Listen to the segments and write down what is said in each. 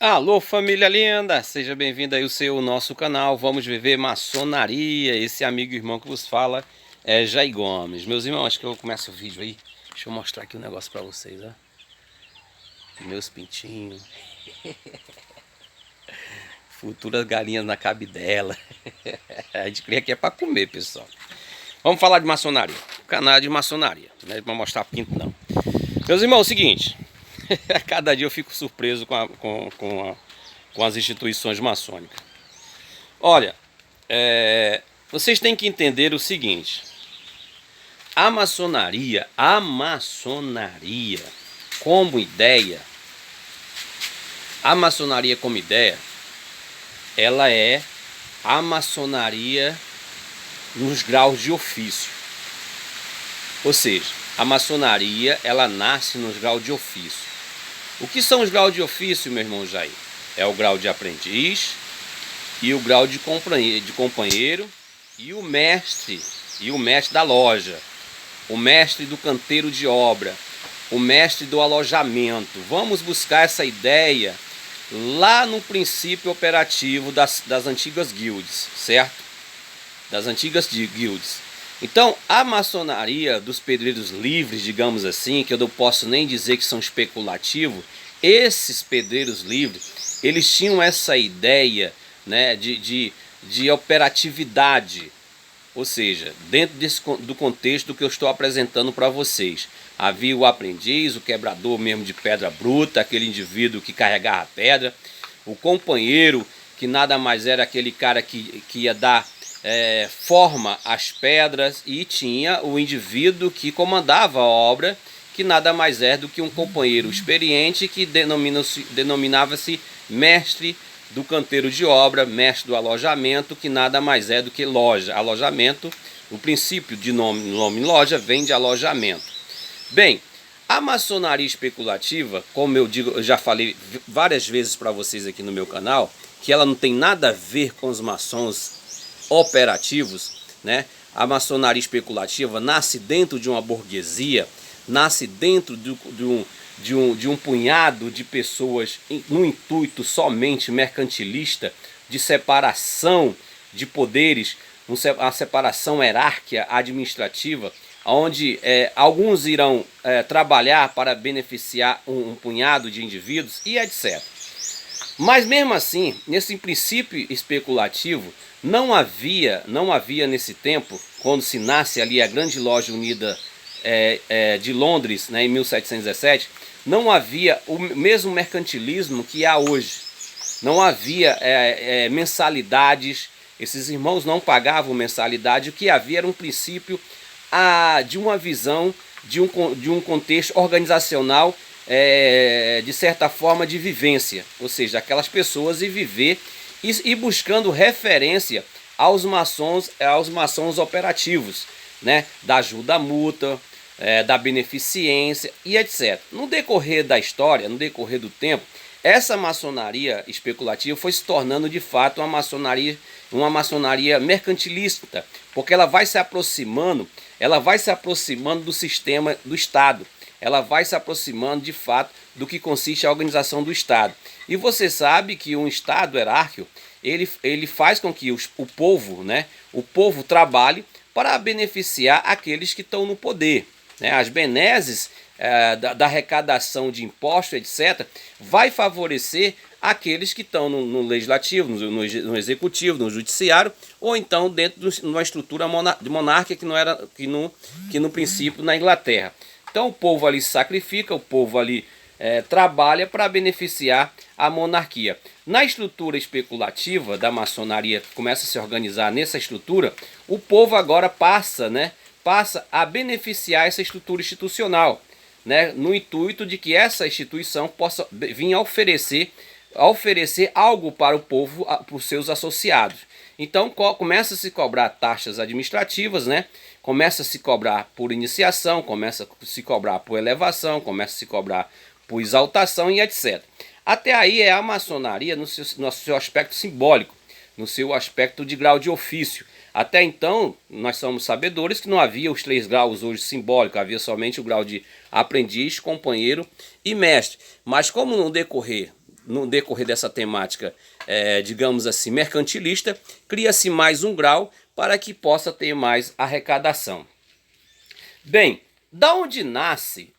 Alô, família linda! Seja bem-vindo aí ao nosso canal. Vamos viver maçonaria. Esse amigo e irmão que vos fala é Jair Gomes. Meus irmãos, acho que eu começo o vídeo aí. Deixa eu mostrar aqui um negócio pra vocês, ó. Meus pintinhos. Futuras galinhas na cabidela. A gente cria que é pra comer, pessoal. Vamos falar de maçonaria. O canal é de maçonaria, não é pra mostrar pinto, não. Meus irmãos, é o seguinte. Cada dia eu fico surpreso com as instituições maçônicas. Olha, vocês têm que entender o seguinte: a maçonaria como ideia, a maçonaria como ideia, ela é a maçonaria nos graus de ofício. Ou seja, a maçonaria ela nasce nos graus de ofício. O que são os graus de ofício, meu irmão Jair? É o grau de aprendiz e o grau de companheiro e o mestre da loja, o mestre do canteiro de obra, o mestre do alojamento. Vamos buscar essa ideia lá no princípio operativo das antigas guildes, certo? Das antigas guildes. Então, a maçonaria dos pedreiros livres, digamos assim, que eu não posso nem dizer que são especulativos, esses pedreiros livres, eles tinham essa ideia, né, de operatividade, ou seja, dentro do contexto que eu estou apresentando para vocês. Havia o aprendiz, o quebrador mesmo de pedra bruta, aquele indivíduo que carregava a pedra, o companheiro, que nada mais era aquele cara que ia dar forma às pedras, e tinha o indivíduo que comandava a obra, que nada mais é do que um companheiro experiente que denominava-se mestre do canteiro de obra, mestre do alojamento, que nada mais é do que loja. Alojamento, o princípio de nome loja vem de alojamento. Bem, a maçonaria especulativa, como eu digo, eu já falei várias vezes para vocês aqui no meu canal, que ela não tem nada a ver com os maçons operativos, né? A maçonaria especulativa nasce dentro de uma burguesia, nasce dentro de um punhado de pessoas no intuito somente mercantilista, de separação de poderes, a separação hierárquica administrativa, onde alguns irão trabalhar para beneficiar um punhado de indivíduos e etc. Mas mesmo assim, nesse princípio especulativo, não havia nesse tempo, quando se nasce ali a Grande Loja Unida de Londres, né, em 1717, não havia o mesmo mercantilismo que há hoje. Não havia mensalidades, esses irmãos não pagavam mensalidade, o que havia era um princípio de uma visão, de um contexto organizacional, de certa forma de vivência, ou seja, aquelas pessoas e viver e buscando referência aos maçons operativos, né, da ajuda mútua, da beneficência e etc. No decorrer da história, no decorrer do tempo, essa maçonaria especulativa foi se tornando de fato uma maçonaria mercantilista, porque ela vai se aproximando do sistema do Estado. Ela vai se aproximando de fato do que consiste a organização do Estado. E você sabe que um Estado hierárquico, ele faz com que o povo, né, o povo trabalhe para beneficiar aqueles que estão no poder, né? As benesses da arrecadação de impostos, etc., vai favorecer aqueles que estão no legislativo, no executivo, no judiciário, ou então dentro de uma estrutura monárquica que no princípio na Inglaterra. Então o povo ali se sacrifica, o povo ali trabalha para beneficiar a monarquia. Na estrutura especulativa da maçonaria, que começa a se organizar nessa estrutura, o povo agora passa a beneficiar essa estrutura institucional, né, no intuito de que essa instituição possa vir a oferecer algo para o povo, para os seus associados. Então começa a se cobrar taxas administrativas, né? Começa a se cobrar por iniciação, começa a se cobrar por elevação, começa a se cobrar por exaltação e etc. Até aí é a maçonaria no seu aspecto simbólico, no seu aspecto de grau de ofício. Até então, nós somos sabedores que não havia os 3 graus hoje simbólicos, havia somente o grau de aprendiz, companheiro e mestre. Mas como no decorrer no decorrer dessa temática, digamos assim, mercantilista, cria-se mais um grau para que possa ter mais arrecadação. Bem, da onde nasce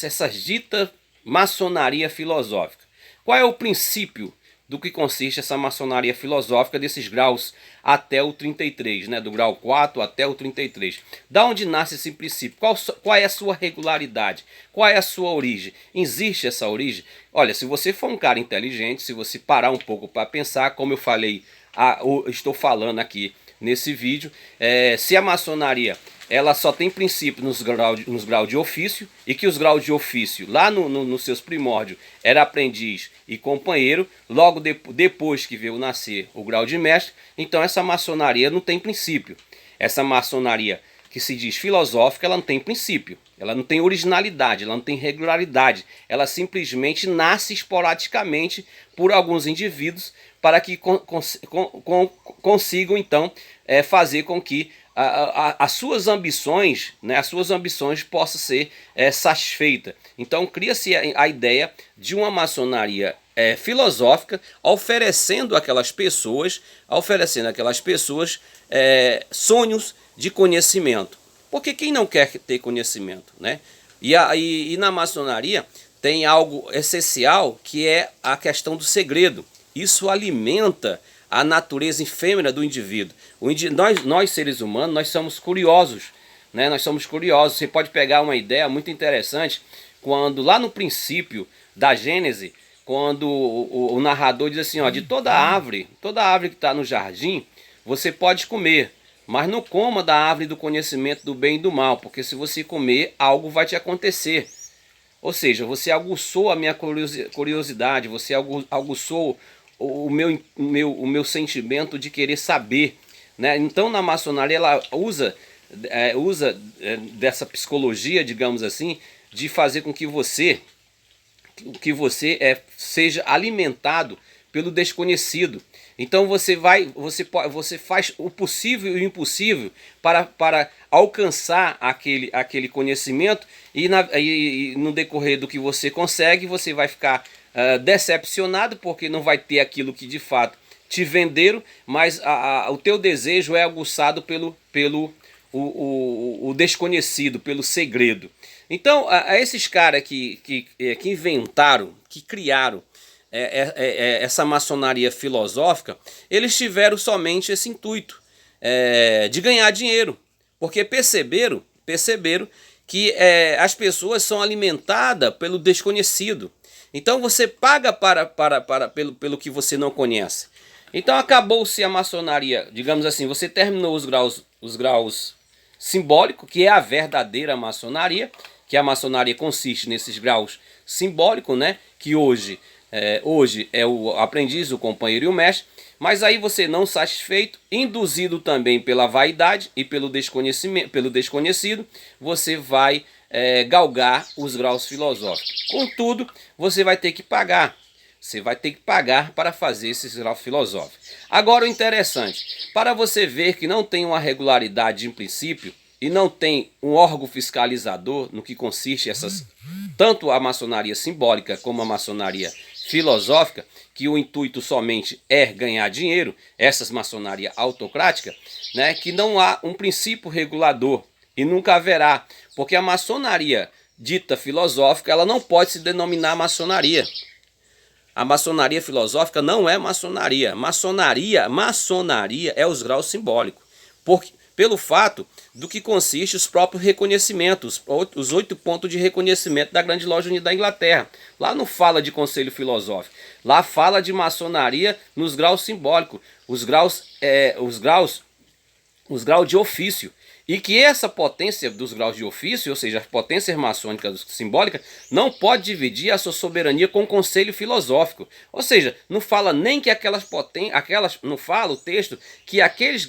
essa dita maçonaria filosófica? Qual é o princípio do que consiste essa maçonaria filosófica desses graus até o 33, né? Do grau 4 até o 33. Da onde nasce esse princípio? Qual é a sua regularidade? Qual é a sua origem? Existe essa origem? Olha, se você for um cara inteligente, se você parar um pouco para pensar, como eu falei, estou falando aqui nesse vídeo, se a maçonaria ela só tem princípio nos graus de ofício, e que os graus de ofício, lá nos seus primórdios, era aprendiz e companheiro, logo depois que veio nascer o grau de mestre, então essa maçonaria não tem princípio. Essa maçonaria que se diz filosófica, ela não tem princípio, ela não tem originalidade, ela não tem regularidade, ela simplesmente nasce esporadicamente por alguns indivíduos para que consigam então fazer com que as suas ambições, né, possam ser satisfeitas. Então cria-se a ideia de uma maçonaria filosófica, oferecendo àquelas pessoas sonhos de conhecimento. Porque quem não quer ter conhecimento, né? E na maçonaria tem algo essencial, que é a questão do segredo. Isso alimenta a natureza efêmera do indivíduo. Nós seres humanos, nós somos curiosos, né? Nós somos curiosos. Você pode pegar uma ideia muito interessante, quando lá no princípio da Gênese, quando o narrador diz assim, ó, de toda árvore que está no jardim, você pode comer, mas não coma da árvore do conhecimento do bem e do mal, porque se você comer, algo vai te acontecer. Ou seja, você aguçou a minha curiosidade, você aguçou o meu sentimento de querer saber, né? Então na maçonaria ela usa dessa psicologia, digamos assim, de fazer com que você seja alimentado pelo desconhecido. Então você faz o possível e o impossível para alcançar aquele conhecimento, e no decorrer do que você consegue, você vai ficar decepcionado, porque não vai ter aquilo que de fato te venderam, mas o teu desejo é aguçado pelo desconhecido, pelo segredo. Então esses caras que inventaram, que criaram essa maçonaria filosófica, eles tiveram somente esse intuito de ganhar dinheiro, porque perceberam que as pessoas são alimentadas pelo desconhecido. Então você paga pelo que você não conhece. Então acabou-se a maçonaria, digamos assim, você terminou os graus simbólicos, que é a verdadeira maçonaria, que a maçonaria consiste nesses graus simbólicos, né? Que hoje é o aprendiz, o companheiro e o mestre. Mas aí você, não satisfeito, induzido também pela vaidade e pelo desconhecido, você vai galgar os graus filosóficos. Contudo, você vai ter que pagar. Você vai ter que pagar para fazer esses graus filosóficos. Agora o interessante, para você ver que não tem uma regularidade em princípio e não tem um órgão fiscalizador no que consiste tanto a maçonaria simbólica como a maçonaria filosófica, que o intuito somente é ganhar dinheiro, essas maçonaria autocrática, né, que não há um princípio regulador e nunca haverá, porque a maçonaria dita filosófica, ela não pode se denominar maçonaria. A maçonaria filosófica não é maçonaria. Maçonaria é os graus simbólicos, pelo fato do que consiste os próprios reconhecimentos, os 8 pontos de reconhecimento da Grande Loja Unida da Inglaterra. Lá não fala de conselho filosófico, lá fala de maçonaria nos graus simbólicos, os graus de ofício. E que essa potência dos graus de ofício, ou seja, as potências maçônicas simbólicas, não pode dividir a sua soberania com o conselho filosófico. Ou seja, não fala nem que não fala o texto que aqueles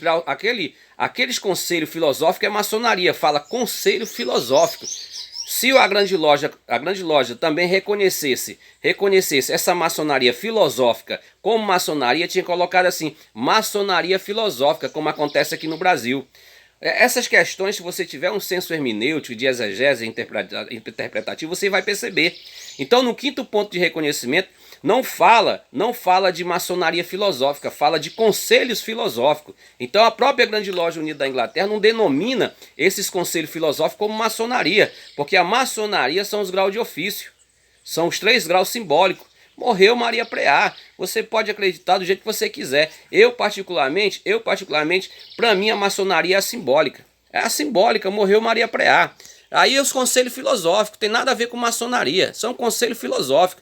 conselho filosófico é maçonaria, fala conselho filosófico. Se a grande loja também reconhecesse essa maçonaria filosófica como maçonaria, tinha colocado assim, maçonaria filosófica, como acontece aqui no Brasil. Essas questões, se você tiver um senso hermenêutico, de exegese interpretativo, você vai perceber. Então, no quinto ponto de reconhecimento, Não fala de maçonaria filosófica, fala de conselhos filosóficos. Então a própria Grande Loja Unida da Inglaterra não denomina esses conselhos filosóficos como maçonaria, porque a maçonaria são os graus de ofício, são os 3 graus simbólicos. Morreu Maria Preá. Você pode acreditar do jeito que você quiser. Eu particularmente, para mim a maçonaria é a simbólica. É a simbólica, morreu Maria Preá. Aí os conselhos filosóficos, tem nada a ver com maçonaria, são conselhos filosóficos.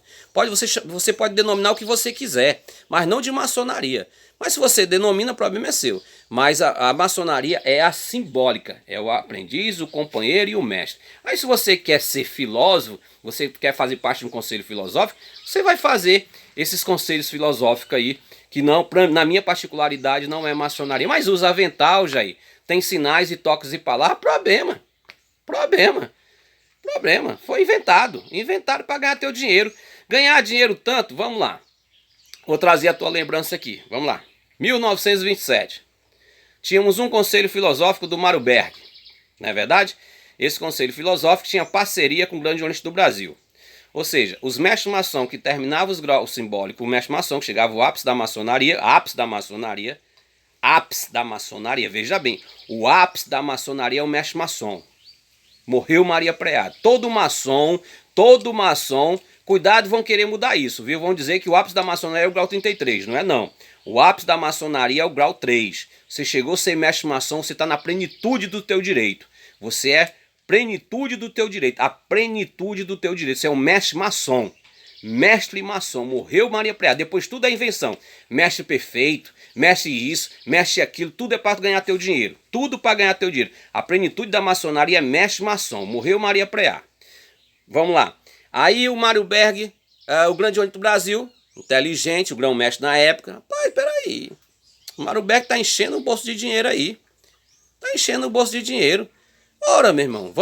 Você pode denominar o que você quiser, mas não de maçonaria. Mas se você denomina, o problema é seu. Mas a maçonaria é a simbólica, é o aprendiz, o companheiro e o mestre. Aí se você quer ser filósofo, você quer fazer parte de um conselho filosófico, você vai fazer esses conselhos filosóficos aí, que não, na minha particularidade, não é maçonaria. Mas usa avental, Jair, tem sinais e toques e palavras, Problema. Foi inventado para ganhar teu dinheiro. Ganhar dinheiro tanto, vamos lá. Vou trazer a tua lembrança aqui, vamos lá. 1927. Tínhamos um conselho filosófico do Mário Berg, não é verdade? Esse conselho filosófico tinha parceria com o Grande Oriente do Brasil. Ou seja, os mestres maçom que terminavam os graus simbólicos, o mestre maçom que chegava ao ápice da maçonaria, veja bem, o ápice da maçonaria é o mestre maçom. Morreu Maria Preá. Todo maçom, cuidado, vão querer mudar isso, viu? Vão dizer que o ápice da maçonaria é o grau 33, não é não. O ápice da maçonaria é o grau 3. Você chegou a ser mestre maçom, você está na plenitude do teu direito. Você é plenitude do teu direito, a plenitude do teu direito. Você é um mestre maçom. Mestre maçom, morreu Maria Preá. Depois tudo é invenção. Mestre perfeito, mestre isso, mestre aquilo, tudo é para ganhar teu dinheiro. Tudo para ganhar teu dinheiro. A plenitude da maçonaria é mestre maçom. Morreu Maria Preá. Vamos lá. Aí o Mário Berg, o Grande Oriente do Brasil, inteligente, o grão-mestre na época. Rapaz, peraí. O Mário Berg tá enchendo o bolso de dinheiro aí. Tá enchendo o bolso de dinheiro. Ora, meu irmão,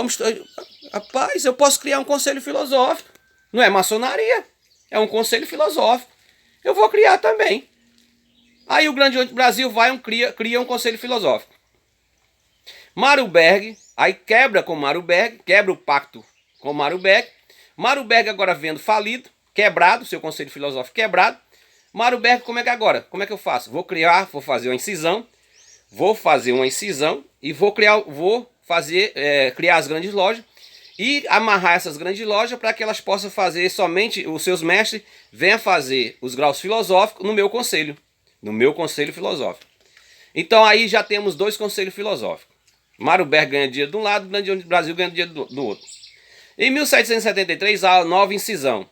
rapaz, eu posso criar um conselho filosófico. Não é maçonaria, é um conselho filosófico. Eu vou criar também. Aí o Grande Oriente do Brasil cria um conselho filosófico. Mário Berg, aí quebra com Mário Berg, quebra o pacto com Mário Berg. Mário Berg agora vendo falido, quebrado, seu conselho filosófico quebrado. Mário Berg, como é que agora? Como é que eu faço? Vou fazer uma incisão e vou criar as grandes lojas e amarrar essas grandes lojas para que elas possam fazer somente, os seus mestres venham fazer os graus filosóficos no meu conselho filosófico. Então aí já temos 2 conselhos filosóficos. Mário Berg ganha dinheiro de um lado, o Grande Oriente do Brasil ganha dinheiro do outro. Em 1773, há nova incisão.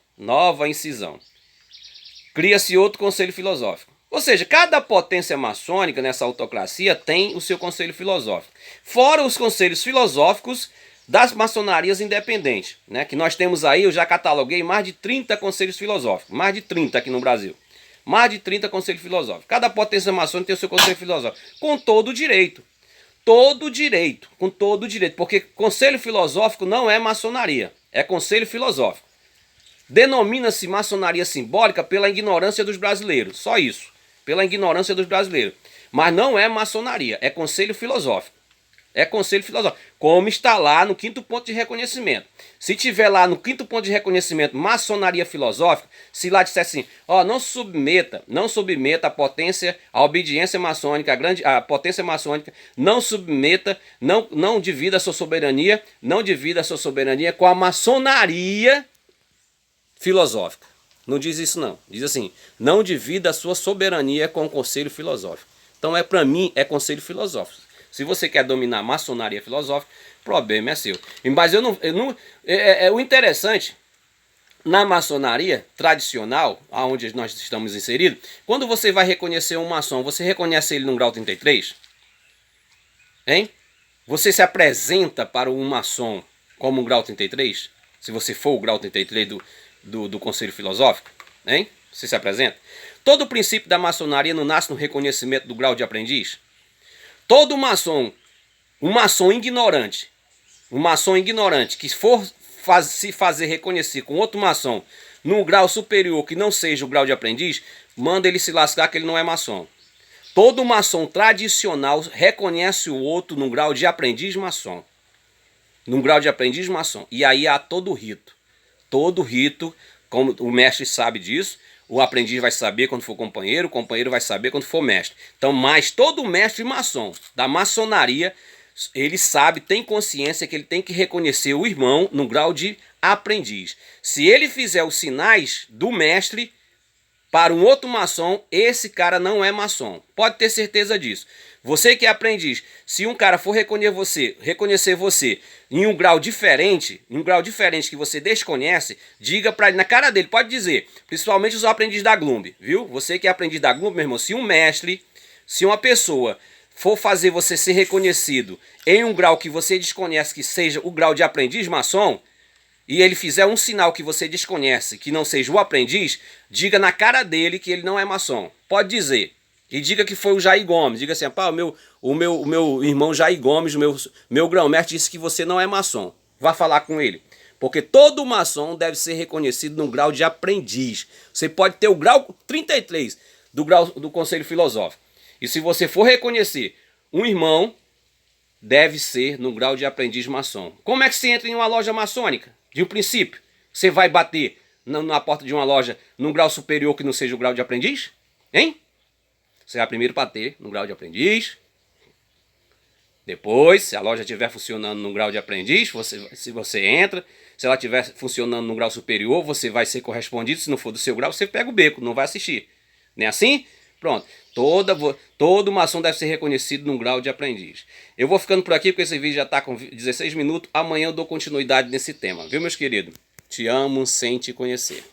Cria-se outro conselho filosófico. Ou seja, cada potência maçônica nessa autocracia tem o seu conselho filosófico. Fora os conselhos filosóficos das maçonarias independentes, né? Que nós temos aí, eu já cataloguei mais de 30 conselhos filosóficos. Mais de 30 aqui no Brasil. Mais de 30 conselhos filosóficos. Cada potência maçônica tem o seu conselho filosófico. Com todo o direito. Com todo o direito. Porque conselho filosófico não é maçonaria. É conselho filosófico. Denomina-se maçonaria simbólica pela ignorância dos brasileiros. Só isso. Pela ignorância dos brasileiros. Mas não é maçonaria. É conselho filosófico. Como está lá no 5º ponto de reconhecimento. Se tiver lá no 5º ponto de reconhecimento maçonaria filosófica, se lá disser assim, não submeta a potência, a obediência maçônica, a potência maçônica, não submeta, não divida a sua soberania, com a maçonaria filosófica. Não diz isso não. Diz assim, não divida a sua soberania com o conselho filosófico. Então para mim é conselho filosófico. Se você quer dominar a maçonaria filosófica, o problema é seu. Mas o interessante, na maçonaria tradicional, onde nós estamos inseridos, quando você vai reconhecer um maçom, você reconhece ele no grau 33? Hein? Você se apresenta para um maçom como um grau 33? Se você for o grau 33 do conselho filosófico? Hein? Você se apresenta? Todo o princípio da maçonaria não nasce no reconhecimento do grau de aprendiz? Todo maçom, um maçom ignorante que for se fazer reconhecer com outro maçom num grau superior que não seja o grau de aprendiz, manda ele se lascar que ele não é maçom. Todo maçom tradicional reconhece o outro num grau de aprendiz maçom. E aí há todo rito, como o mestre sabe disso, o aprendiz vai saber quando for companheiro, o companheiro vai saber quando for mestre. Então, mas todo mestre maçom da maçonaria, ele sabe, tem consciência que ele tem que reconhecer o irmão no grau de aprendiz. Se ele fizer os sinais do mestre para um outro maçom, esse cara não é maçom. Pode ter certeza disso. Você que é aprendiz, se um cara for reconhecer você em um grau diferente, que você desconhece, diga para ele na cara dele, pode dizer, principalmente os aprendizes da Glumb, viu? Você que é aprendiz da Glumb, meu irmão, se um mestre, se uma pessoa for fazer você ser reconhecido em um grau que você desconhece que seja o grau de aprendiz maçom, e ele fizer um sinal que você desconhece, que não seja o aprendiz, diga na cara dele que ele não é maçom. Pode dizer. E diga que foi o Jair Gomes. Diga assim, pá, o meu irmão Jair Gomes, meu grão-mestre, disse que você não é maçom. Vá falar com ele. Porque todo maçom deve ser reconhecido no grau de aprendiz. Você pode ter o grau 33 do grau do Conselho Filosófico. E se você for reconhecer um irmão, deve ser no grau de aprendiz maçom. Como é que se entra em uma loja maçônica? De um princípio, você vai bater na porta de uma loja num grau superior que não seja o grau de aprendiz? Hein? Você vai primeiro bater no grau de aprendiz. Depois, se a loja estiver funcionando no grau de aprendiz, se você entra. Se ela estiver funcionando no grau superior, você vai ser correspondido. Se não for do seu grau, você pega o beco, não vai assistir. Não é assim? Pronto. Todo maçom deve ser reconhecido num grau de aprendiz. Eu vou ficando por aqui, porque esse vídeo já está com 16 minutos. Amanhã eu dou continuidade nesse tema. Viu, meus queridos? Te amo sem te conhecer.